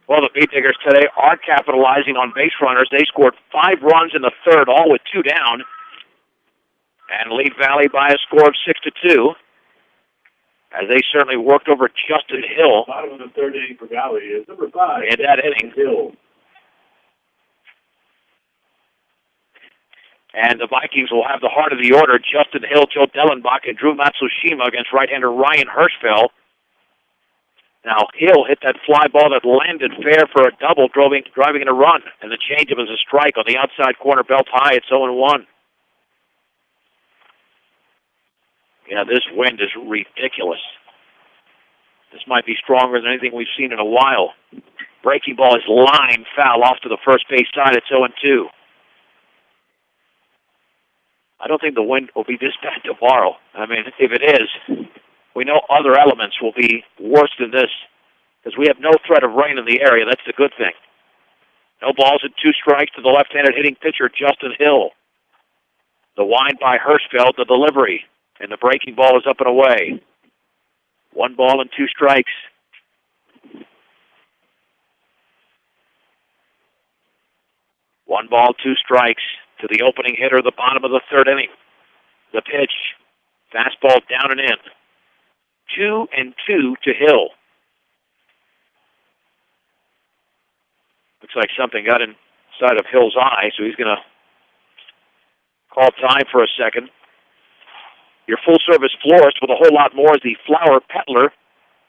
Well, the Beat Diggers today are capitalizing on base runners. They scored 5 runs in the third, all with 2 down, and lead Valley by a score of 6-2. As they certainly worked over Justin Hill. Bottom of the third inning for Valley is number 5. In that inning. Hill. And the Vikings will have the heart of the order. Justin Hill, Joe Dellenbach, and Drew Matsushima against right-hander Ryan Hirschfeld. Now, Hill hit that fly ball that landed fair for a double, driving in a run. And the changeup is a strike on the outside corner, belt high. It's 0-1. Yeah, this wind is ridiculous. This might be stronger than anything we've seen in a while. Breaking ball is line foul off to the first base side. It's 0-2. I don't think the wind will be this bad tomorrow. I mean, if it is, we know other elements will be worse than this because we have no threat of rain in the area. That's the good thing. No balls and 2 strikes to the left-handed hitting pitcher, Justin Hill. The wind by Hirschfeld, the delivery, and the breaking ball is up and away. 1 ball and 2 strikes. One ball, 2 strikes to the opening hitter, the bottom of the third inning. The pitch, fastball down and in. 2-2 to Hill. Looks like something got inside of Hill's eye, so he's going to call time for a second. Your full-service florist with a whole lot more is the Flower Peddler.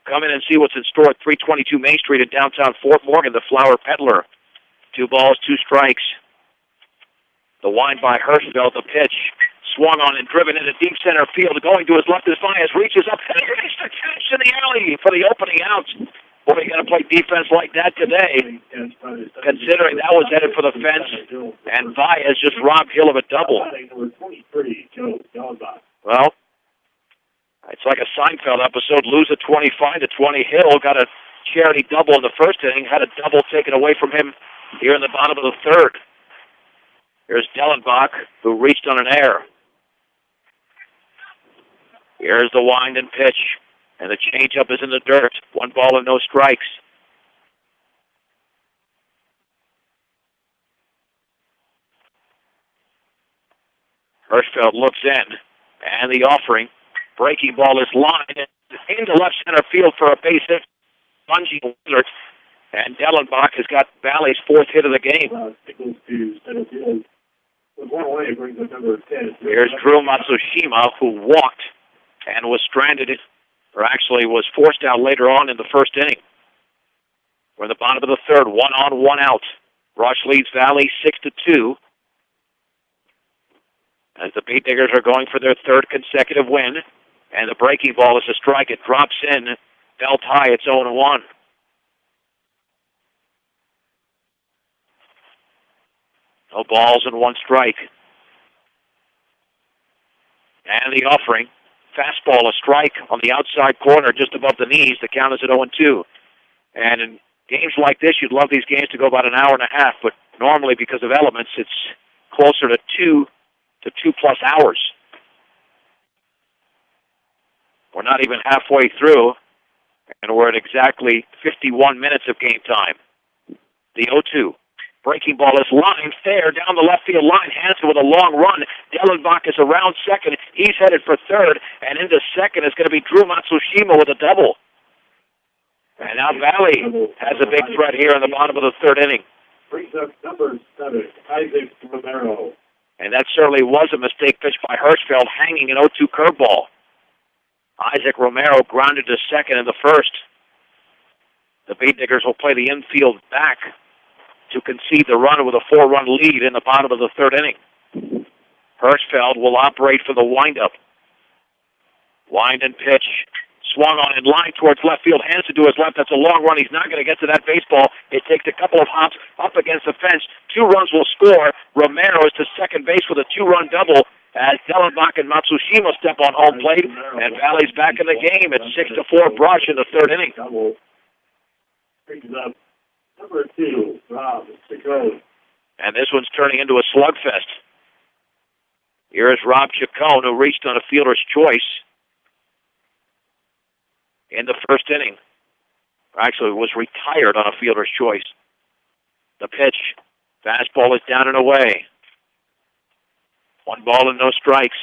Come in and see what's in store at 322 Main Street in downtown Fort Morgan, the Flower Peddler. 2 balls, 2 strikes. The wind by Hirschfeld, the pitch. Swung on and driven into deep center field. Going to his left is Baez. Reaches up and he makes the catch in the alley for the opening out. Boy, you got to play defense like that today, considering that was headed for the fence, and Baez just robbed Hill of a double. Well, it's like a Seinfeld episode. Lose at 25-20. Hill got a charity double in the first inning. Had a double taken away from him here in the bottom of the third. Here's Dellenbach, who reached on an error. Here's the wind and pitch. And the changeup is in the dirt. 1 ball and no strikes. Hirschfeld looks in. And the offering. Breaking ball is lined into left center field for a base hit. Bungie Lillard. And Dellenbach has got Valley's 4th hit of the game. Here's Drew Matsushima, who walked and was stranded, or actually was forced out later on in the first inning. We're in the bottom of the third, 1 on, 1 out. Rush leads Valley 6-2. As the Beat Diggers are going for their 3rd consecutive win. And the breaking ball is a strike. It drops in. Belt high, it's 0-1. No balls and 1 strike. And the offering. Fastball, a strike on the outside corner just above the knees. The count is at 0-2. And in games like this, you'd love these games to go about an hour and a half, but normally because of elements, it's closer to 2 to 2+ hours. We're not even halfway through, and we're at exactly 51 minutes of game time. The 0-2. Breaking ball is lined fair down the left field line. Hansen with a long run. Dellenbach is around second. He's headed for third. And into second is going to be Drew Matsushima with a double. And now Valley has a big threat here in the bottom of the third inning. Brings up number 7, Isaac Romero. And that certainly was a mistake pitch by Hirschfeld, hanging an 0-2 curveball. Isaac Romero grounded to second in the first. The Beat Diggers will play the infield back to concede the run with a 4-run lead in the bottom of the third inning. Hirschfeld will operate for the windup. Wind and pitch. Swung on in line towards left field. Hansen to his left. That's a long run. He's not going to get to that baseball. It takes a couple of hops up against the fence. 2 runs will score. Romero is to second base with a 2-run double as Dellenbach and Matsushima step on home plate. And Valley's back in the game. It's 6-4 Brush in the third inning. Brings up number 2, Rob Chacon. And this one's turning into a slugfest. Here is Rob Chacon, who reached on a fielder's choice in the first inning. Actually, was retired on a fielder's choice. The pitch. Fastball is down and away. 1 ball and no strikes.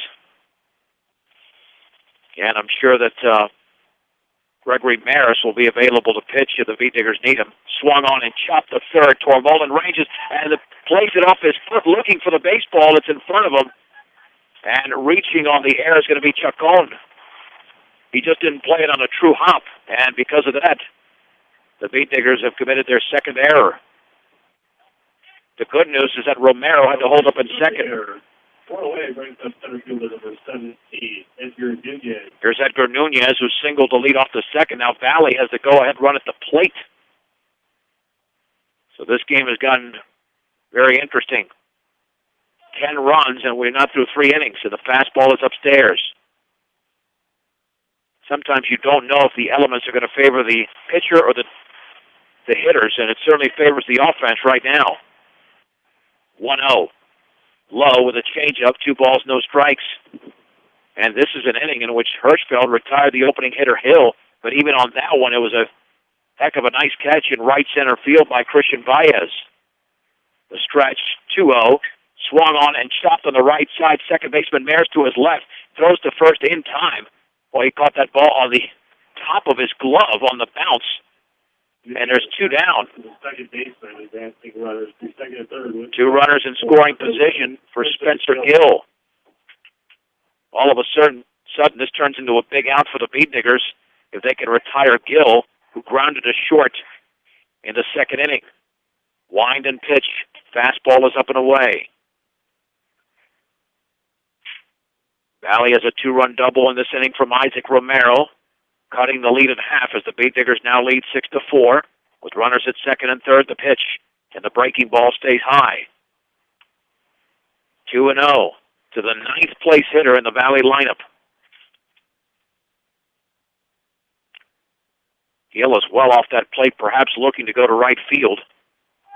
And I'm sure that Gregory Maris will be available to pitch if the V-Diggers need him. Swung on and chopped to third. Tormolin ranges and plays it off his foot, looking for the baseball that's in front of him. And reaching on the air is going to be Chacon. He just didn't play it on a true hop, and because of that, the V-Diggers have committed their second error. The good news is that Romero had to hold up in second. Far away brings up center fielder number 17, Edgar Nunez. Here's Edgar Nunez, who singled to lead off the second. Now Valley has the go-ahead run at the plate. So this game has gotten very interesting. 10 runs, and we're not through 3 innings, and the fastball is upstairs. Sometimes you don't know if the elements are going to favor the pitcher or the hitters, and it certainly favors the offense right now. 1-0. Low with a changeup, 2 balls, no strikes. And this is an inning in which Hirschfeld retired the opening hitter Hill, but even on that one, it was a heck of a nice catch in right center field by Christian Baez. The stretch, 2-0, swung on and chopped on the right side. Second baseman Maris to his left, throws to first in time. Well, he caught that ball on the top of his glove on the bounce. And there's 2 down. The second baseman advancing runners, 2 second and third. 2 runners in scoring position for Spencer Gill. All of a sudden, this turns into a big out for the V-Diggers if they can retire Gill, who grounded a short in the second inning. Wind and pitch. Fastball is up and away. Valley has a 2-run double in this inning from Isaac Romero, cutting the lead in half as the V-Diggers now lead 6-4. With runners at second and third, the pitch, and the breaking ball stays high. 2-0 to the 9th place hitter in the Valley lineup. Gill is well off that plate, perhaps looking to go to right field.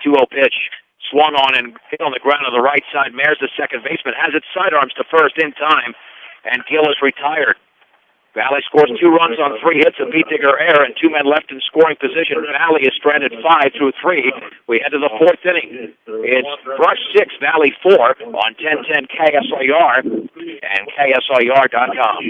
2-0 pitch, swung on and hit on the ground on the right side. Mares, the second baseman, has it sidearms to first in time, and Gill is retired. Valley scores 2 runs on 3 hits, a V-Digger error, and 2 men left in scoring position. Valley is stranded 5 through 3. We head to the 4th inning. It's Brush 6, Valley 4 on 1010 KSIR and KSIR.com.